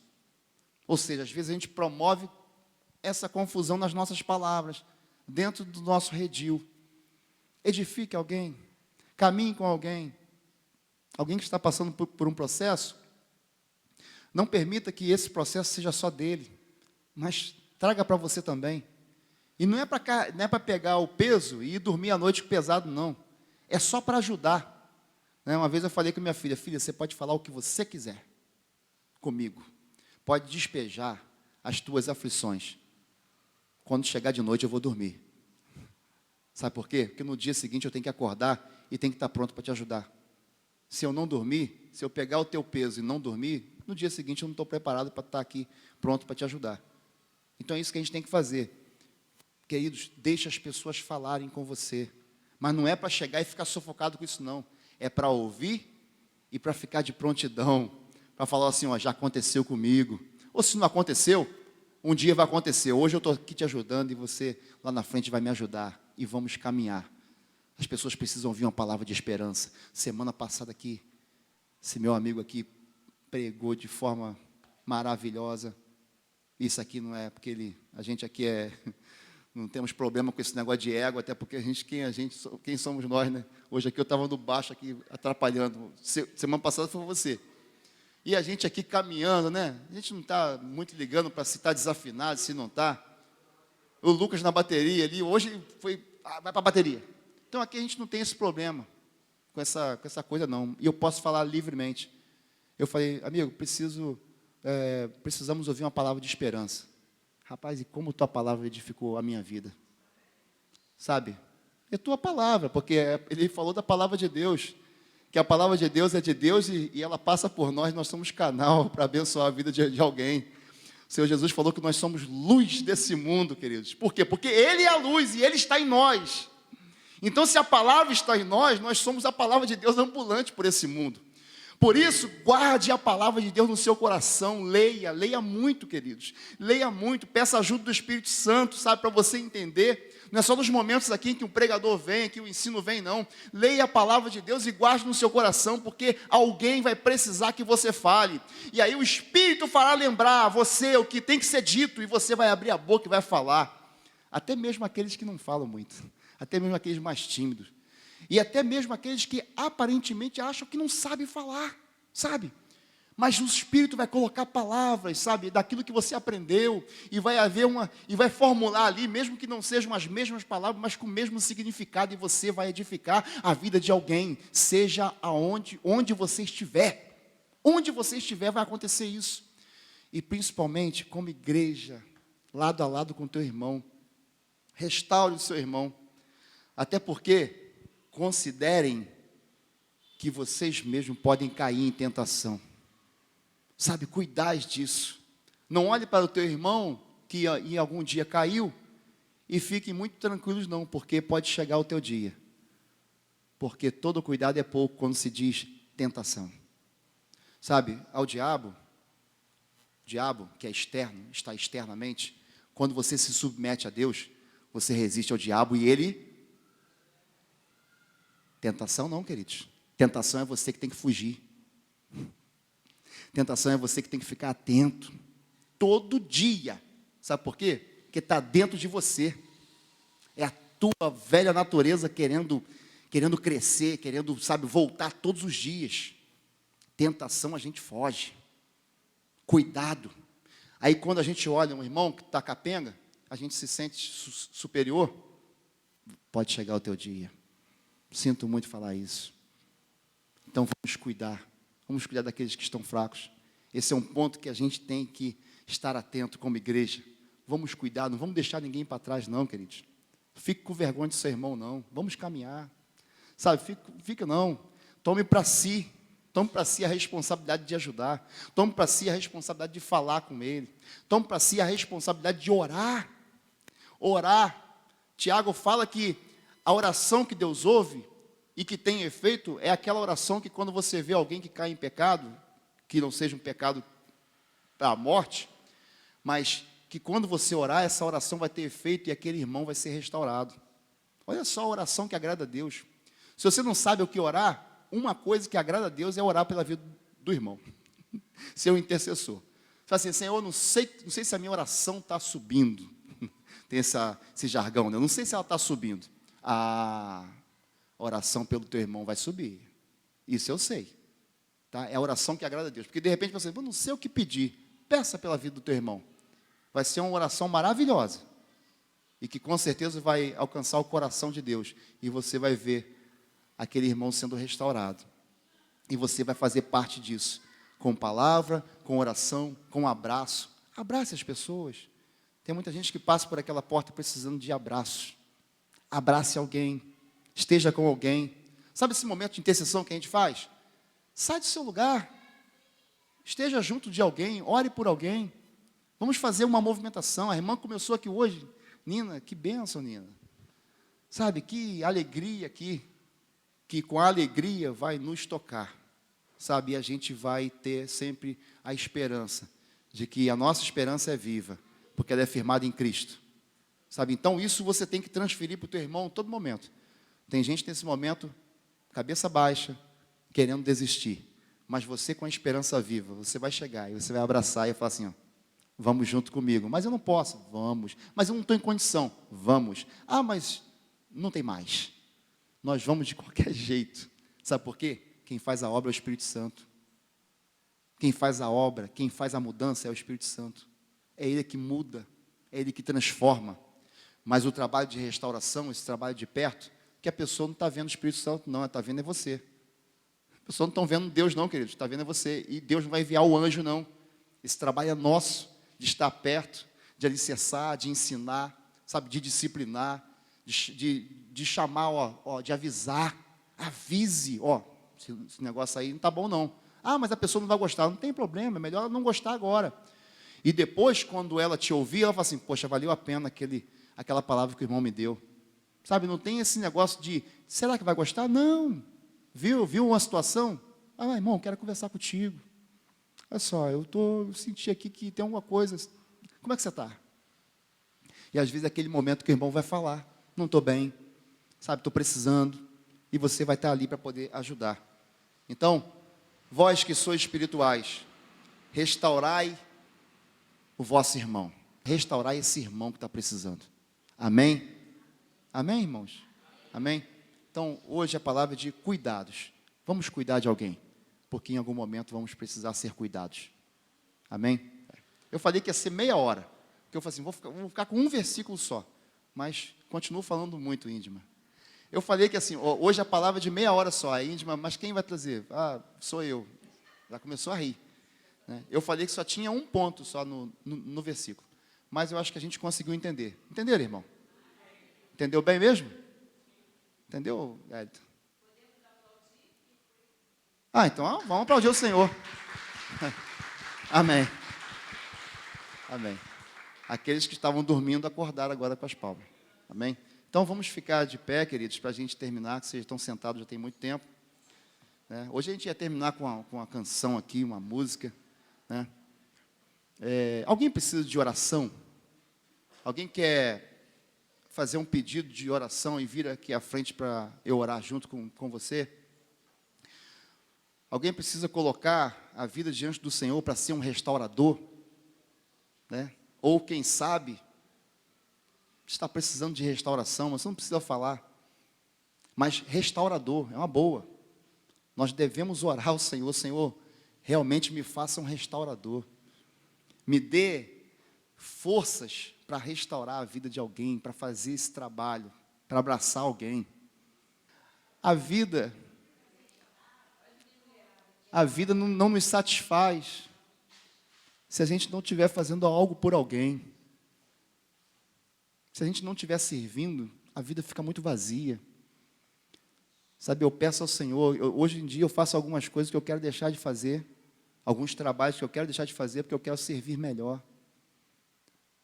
Ou seja, às vezes a gente promove essa confusão nas nossas palavras, dentro do nosso redil. edifique alguém, caminhe com alguém. Alguém que está passando por um processo, não permita que esse processo seja só dele, mas traga para você também. E não é para pegar o peso e ir dormir à noite pesado, não. É só para ajudar. Né? Uma vez eu falei com minha filha, filha, você pode falar o que você quiser comigo. Pode despejar as tuas aflições. Quando chegar de noite eu vou dormir. Sabe por quê? Porque no dia seguinte eu tenho que acordar e tenho que estar pronto para te ajudar. Se eu não dormir, se eu pegar o teu peso e não dormir, no dia seguinte eu não estou preparado para estar aqui pronto para te ajudar. Então é isso que a gente tem que fazer. Queridos, deixe as pessoas falarem com você. Mas não é para chegar e ficar sufocado com isso, não. É para ouvir e para ficar de prontidão. Para falar assim, ó, já aconteceu comigo. Ou se não aconteceu, um dia vai acontecer. Hoje eu estou aqui te ajudando e você lá na frente vai me ajudar. E vamos caminhar. As pessoas precisam ouvir uma palavra de esperança. Semana passada aqui, esse meu amigo aqui pregou de forma maravilhosa. Isso aqui não é porque a gente aqui não temos problema com esse negócio de ego, até porque quem somos nós, né? Hoje aqui eu estava no baixo aqui atrapalhando. Semana passada foi você. E a gente aqui caminhando, né? A gente não está muito ligando para se está desafinado, se não está. O Lucas na bateria ali, hoje vai para a bateria. Então aqui a gente não tem esse problema com essa coisa não. E eu posso falar livremente. Eu falei, amigo, precisamos ouvir uma palavra de esperança. Rapaz, e como tua palavra edificou a minha vida? Sabe? É tua palavra, porque ele falou da palavra de Deus. Que a palavra de Deus é de Deus e ela passa por nós somos canal para abençoar a vida de alguém. O Senhor Jesus falou que nós somos luz desse mundo, queridos. Por quê? Porque Ele é a luz e Ele está em nós. Então, se a palavra está em nós somos a palavra de Deus ambulante por esse mundo. Por isso, guarde a palavra de Deus no seu coração, leia muito, queridos. Leia muito, peça ajuda do Espírito Santo, sabe, para você entender. Não é só nos momentos aqui em que o pregador vem, que o ensino vem, não. Leia a palavra de Deus e guarde no seu coração, porque alguém vai precisar que você fale. E aí o Espírito fará lembrar a você o que tem que ser dito, e você vai abrir a boca e vai falar. Até mesmo aqueles que não falam muito, até mesmo aqueles mais tímidos. E até mesmo aqueles que aparentemente acham que não sabem falar, sabe? Mas o Espírito vai colocar palavras, sabe, daquilo que você aprendeu, e vai formular ali, mesmo que não sejam as mesmas palavras, mas com o mesmo significado, e você vai edificar a vida de alguém, seja onde você estiver. Onde você estiver vai acontecer isso. E principalmente como igreja, lado a lado com o teu irmão. Restaure o seu irmão. Até porque considerem que vocês mesmos podem cair em tentação. Sabe, cuidais disso. Não olhe para o teu irmão que em algum dia caiu e fiquem muito tranquilos não, porque pode chegar o teu dia. Porque todo cuidado é pouco quando se diz tentação. Sabe, ao diabo, que é externo, está externamente, quando você se submete a Deus, você resiste ao diabo e ele... Tentação não, queridos. Tentação é você que tem que fugir. Tentação é você que tem que ficar atento. Todo dia. Sabe por quê? Porque está dentro de você. É a tua velha natureza querendo crescer, querendo, sabe, voltar todos os dias. Tentação a gente foge. Cuidado. Aí quando a gente olha um irmão que está capenga, a gente se sente superior. Pode chegar o teu dia. Sinto muito falar isso. Então vamos cuidar daqueles que estão fracos. Esse é um ponto que a gente tem que estar atento como igreja. Vamos cuidar, não vamos deixar ninguém para trás não, queridos. Fique com vergonha de seu irmão não, vamos caminhar. Sabe, fica não. Tome para si a responsabilidade de ajudar. Tome para si a responsabilidade de falar com ele. Tome para si a responsabilidade de orar. Orar. Tiago fala que a oração que Deus ouve e que tem efeito é aquela oração que quando você vê alguém que cai em pecado, que não seja um pecado para a morte, mas que quando você orar, essa oração vai ter efeito e aquele irmão vai ser restaurado. Olha só a oração que agrada a Deus. Se você não sabe o que orar, uma coisa que agrada a Deus é orar pela vida do irmão. Ser um intercessor. Você fala assim, Senhor, não sei se a minha oração está subindo. Tem esse jargão, né? Eu não sei se ela está subindo. a oração pelo teu irmão vai subir. Isso eu sei. Tá? É a oração que agrada a Deus. Porque de repente você, eu não sei o que pedir. Peça pela vida do teu irmão. Vai ser uma oração maravilhosa. E que com certeza vai alcançar o coração de Deus. E você vai ver aquele irmão sendo restaurado. E você vai fazer parte disso. Com palavra, com oração, com abraço. Abrace as pessoas. Tem muita gente que passa por aquela porta precisando de abraços. Abrace alguém. Esteja com alguém. Sabe esse momento de intercessão que a gente faz? Sai do seu lugar. Esteja junto de alguém. Ore por alguém. Vamos fazer uma movimentação. A irmã começou aqui hoje. Nina, que bênção, Nina. Sabe, que alegria aqui. Que com a alegria vai nos tocar. Sabe, e a gente vai ter sempre a esperança de que a nossa esperança é viva, porque ela é firmada em Cristo. Sabe, então isso você tem que transferir para o teu irmão em todo momento. Tem gente nesse momento, cabeça baixa, querendo desistir. Mas você com a esperança viva, você vai chegar e você vai abraçar e falar assim, ó, vamos junto comigo. Mas eu não posso, vamos. Mas eu não estou em condição, vamos. Ah, mas não tem mais. Nós vamos de qualquer jeito. Sabe por quê? Quem faz a obra é o Espírito Santo. Quem faz a obra, quem faz a mudança é o Espírito Santo. É Ele que muda, é Ele que transforma. Mas o trabalho de restauração, esse trabalho de perto, que a pessoa não está vendo o Espírito Santo, não, ela está vendo é você. A pessoa não está vendo Deus não, querido, está vendo é você. E Deus não vai enviar o anjo, não. Esse trabalho é nosso, de estar perto, de alicerçar, de ensinar, sabe, de disciplinar, de chamar, de avisar. Avise, esse negócio aí não está bom, não. Ah, mas a pessoa não vai gostar. Não tem problema, é melhor ela não gostar agora. E depois, quando ela te ouvir, ela fala assim, poxa, valeu a pena aquela palavra que o irmão me deu. Sabe, não tem esse negócio de, será que vai gostar? Não. Viu uma situação? Ah, irmão, quero conversar contigo. Olha só, eu senti aqui que tem alguma coisa. Como é que você está? E às vezes é aquele momento que o irmão vai falar, não estou bem, sabe, estou precisando. E você vai estar ali para poder ajudar. Então, vós que sois espirituais, restaurai o vosso irmão. Restaurai esse irmão que está precisando. Amém? Amém, irmãos? Amém? Então, hoje a palavra é de cuidados. Vamos cuidar de alguém, porque em algum momento vamos precisar ser cuidados. Amém? Eu falei que ia ser meia hora, porque eu falei assim, vou ficar com um versículo só, mas continuo falando muito, Índima. Eu falei que assim, hoje a palavra é de meia hora só, a Índima, mas quem vai trazer? Ah, sou eu. Já começou a rir. Né? Eu falei que só tinha um ponto só no versículo, mas eu acho que a gente conseguiu entender. Entenderam, irmão? Entendeu bem mesmo? Entendeu, Hélito? Ah, então vamos aplaudir o Senhor. Amém. Amém. Aqueles que estavam dormindo acordaram agora com as palmas. Amém? Então vamos ficar de pé, queridos, para a gente terminar, que vocês estão sentados já tem muito tempo. Né? Hoje a gente ia terminar com uma canção aqui, uma música. Né? Alguém precisa de oração? Alguém quer fazer um pedido de oração e vir aqui à frente para eu orar junto com você? Alguém precisa colocar a vida diante do Senhor para ser um restaurador? Né? Ou quem sabe, está precisando de restauração, você não precisa falar. Mas restaurador, é uma boa. Nós devemos orar ao Senhor, Senhor, realmente me faça um restaurador. Me dê forças para restaurar a vida de alguém, para fazer esse trabalho, para abraçar alguém. A vida não nos satisfaz se a gente não estiver fazendo algo por alguém. Se a gente não estiver servindo, a vida fica muito vazia. Sabe, eu peço ao Senhor, hoje em dia eu faço algumas coisas que eu quero deixar de fazer, alguns trabalhos que eu quero deixar de fazer porque eu quero servir melhor.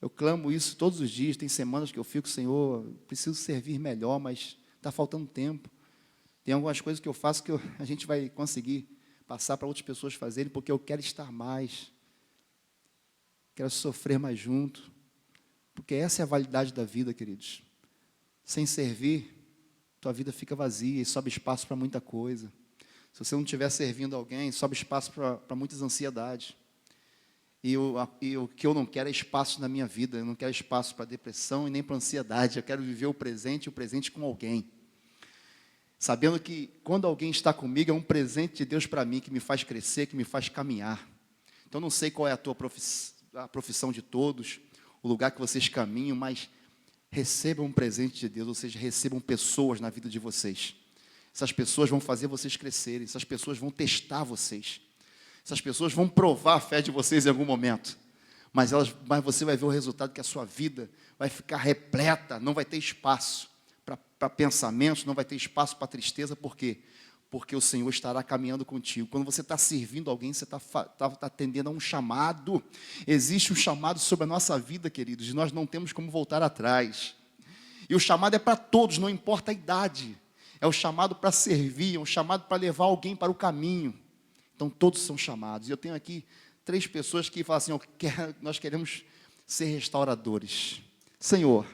Eu clamo isso todos os dias, tem semanas que eu fico, Senhor, preciso servir melhor, mas está faltando tempo. Tem algumas coisas que eu faço que a gente vai conseguir passar para outras pessoas fazerem, porque eu quero estar mais, quero sofrer mais junto, porque essa é a validade da vida, queridos. Sem servir, tua vida fica vazia e sobe espaço para muita coisa. Se você não estiver servindo alguém, sobe espaço para muitas ansiedades. E o que eu não quero é espaço na minha vida, eu não quero espaço para depressão e nem para ansiedade, eu quero viver o presente com alguém. sabendo que quando alguém está comigo é um presente de Deus para mim, que me faz crescer, que me faz caminhar. Então, não sei qual é a profissão de todos, o lugar que vocês caminham, mas recebam um presente de Deus, ou seja, recebam pessoas na vida de vocês. Essas pessoas vão fazer vocês crescerem, essas pessoas vão testar vocês, essas pessoas vão provar a fé de vocês em algum momento, mas você vai ver o resultado, que a sua vida vai ficar repleta, não vai ter espaço para pensamentos, não vai ter espaço para tristeza. Por quê? Porque o Senhor estará caminhando contigo. Quando você está servindo alguém, você está atendendo a um chamado. Existe um chamado sobre a nossa vida, queridos, e nós não temos como voltar atrás. E o chamado é para todos, não importa a idade. É o chamado para servir, é um chamado para levar alguém para o caminho. Então, todos são chamados. E eu tenho aqui 3 pessoas que falam assim: nós queremos ser restauradores. Senhor,